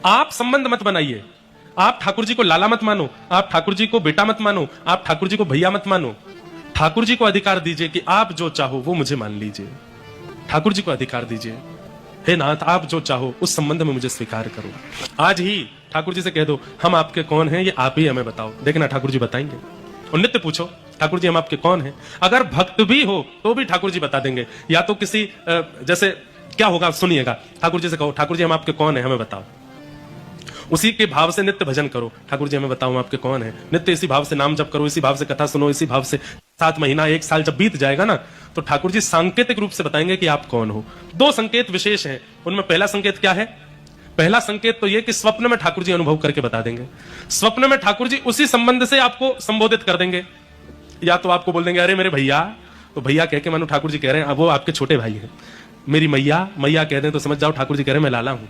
आप संबंध मत बनाइए। आप ठाकुर जी को लाला मत मानो, आप ठाकुर जी को बेटा मत मानो, आप ठाकुर जी को भैया मत मानो। ठाकुर जी को अधिकार दीजिए कि आप जो चाहो वो मुझे मान लीजिए। ठाकुर जी को अधिकार दीजिए, हे नाथ आप जो चाहो उस संबंध में मुझे स्वीकार करो। आज ही ठाकुर जी से कह दो हम आपके कौन हैं, ये आप ही हमें बताओ। देखना ठाकुर जी बताएंगे। और नित्य पूछो ठाकुर जी हम आपके कौन हैं। अगर भक्त भी हो तो भी ठाकुर जी बता देंगे। या तो किसी जैसे क्या होगा सुनिएगा, ठाकुर जी से कहो ठाकुर जी हम आपके कौन हैं हमें बताओ। उसी के भाव से नित्य भजन करो, ठाकुर जी हमें बताओ आपके कौन है। नित्य इसी भाव से नाम जप करो, इसी भाव से कथा सुनो, इसी भाव से 7 महीना 1 साल जब बीत जाएगा ना, तो ठाकुर जी सांकेतिक रूप से बताएंगे कि आप कौन हो। 2 संकेत विशेष हैं, उनमें पहला संकेत क्या है? पहला संकेत तो यह कि स्वप्न में ठाकुर जी अनुभव करके बता देंगे। स्वप्न में ठाकुर जी उसी संबंध से आपको संबोधित कर देंगे। या तो आपको बोल देंगे अरे मेरे भैया, तो भैया कह के मानो ठाकुर जी कह रहे हैं वो आपके छोटे भाई हैं। मेरी मैया, मैया कह दें तो समझ जाओ ठाकुर जी कह रहे हैं मैं लाला हूं।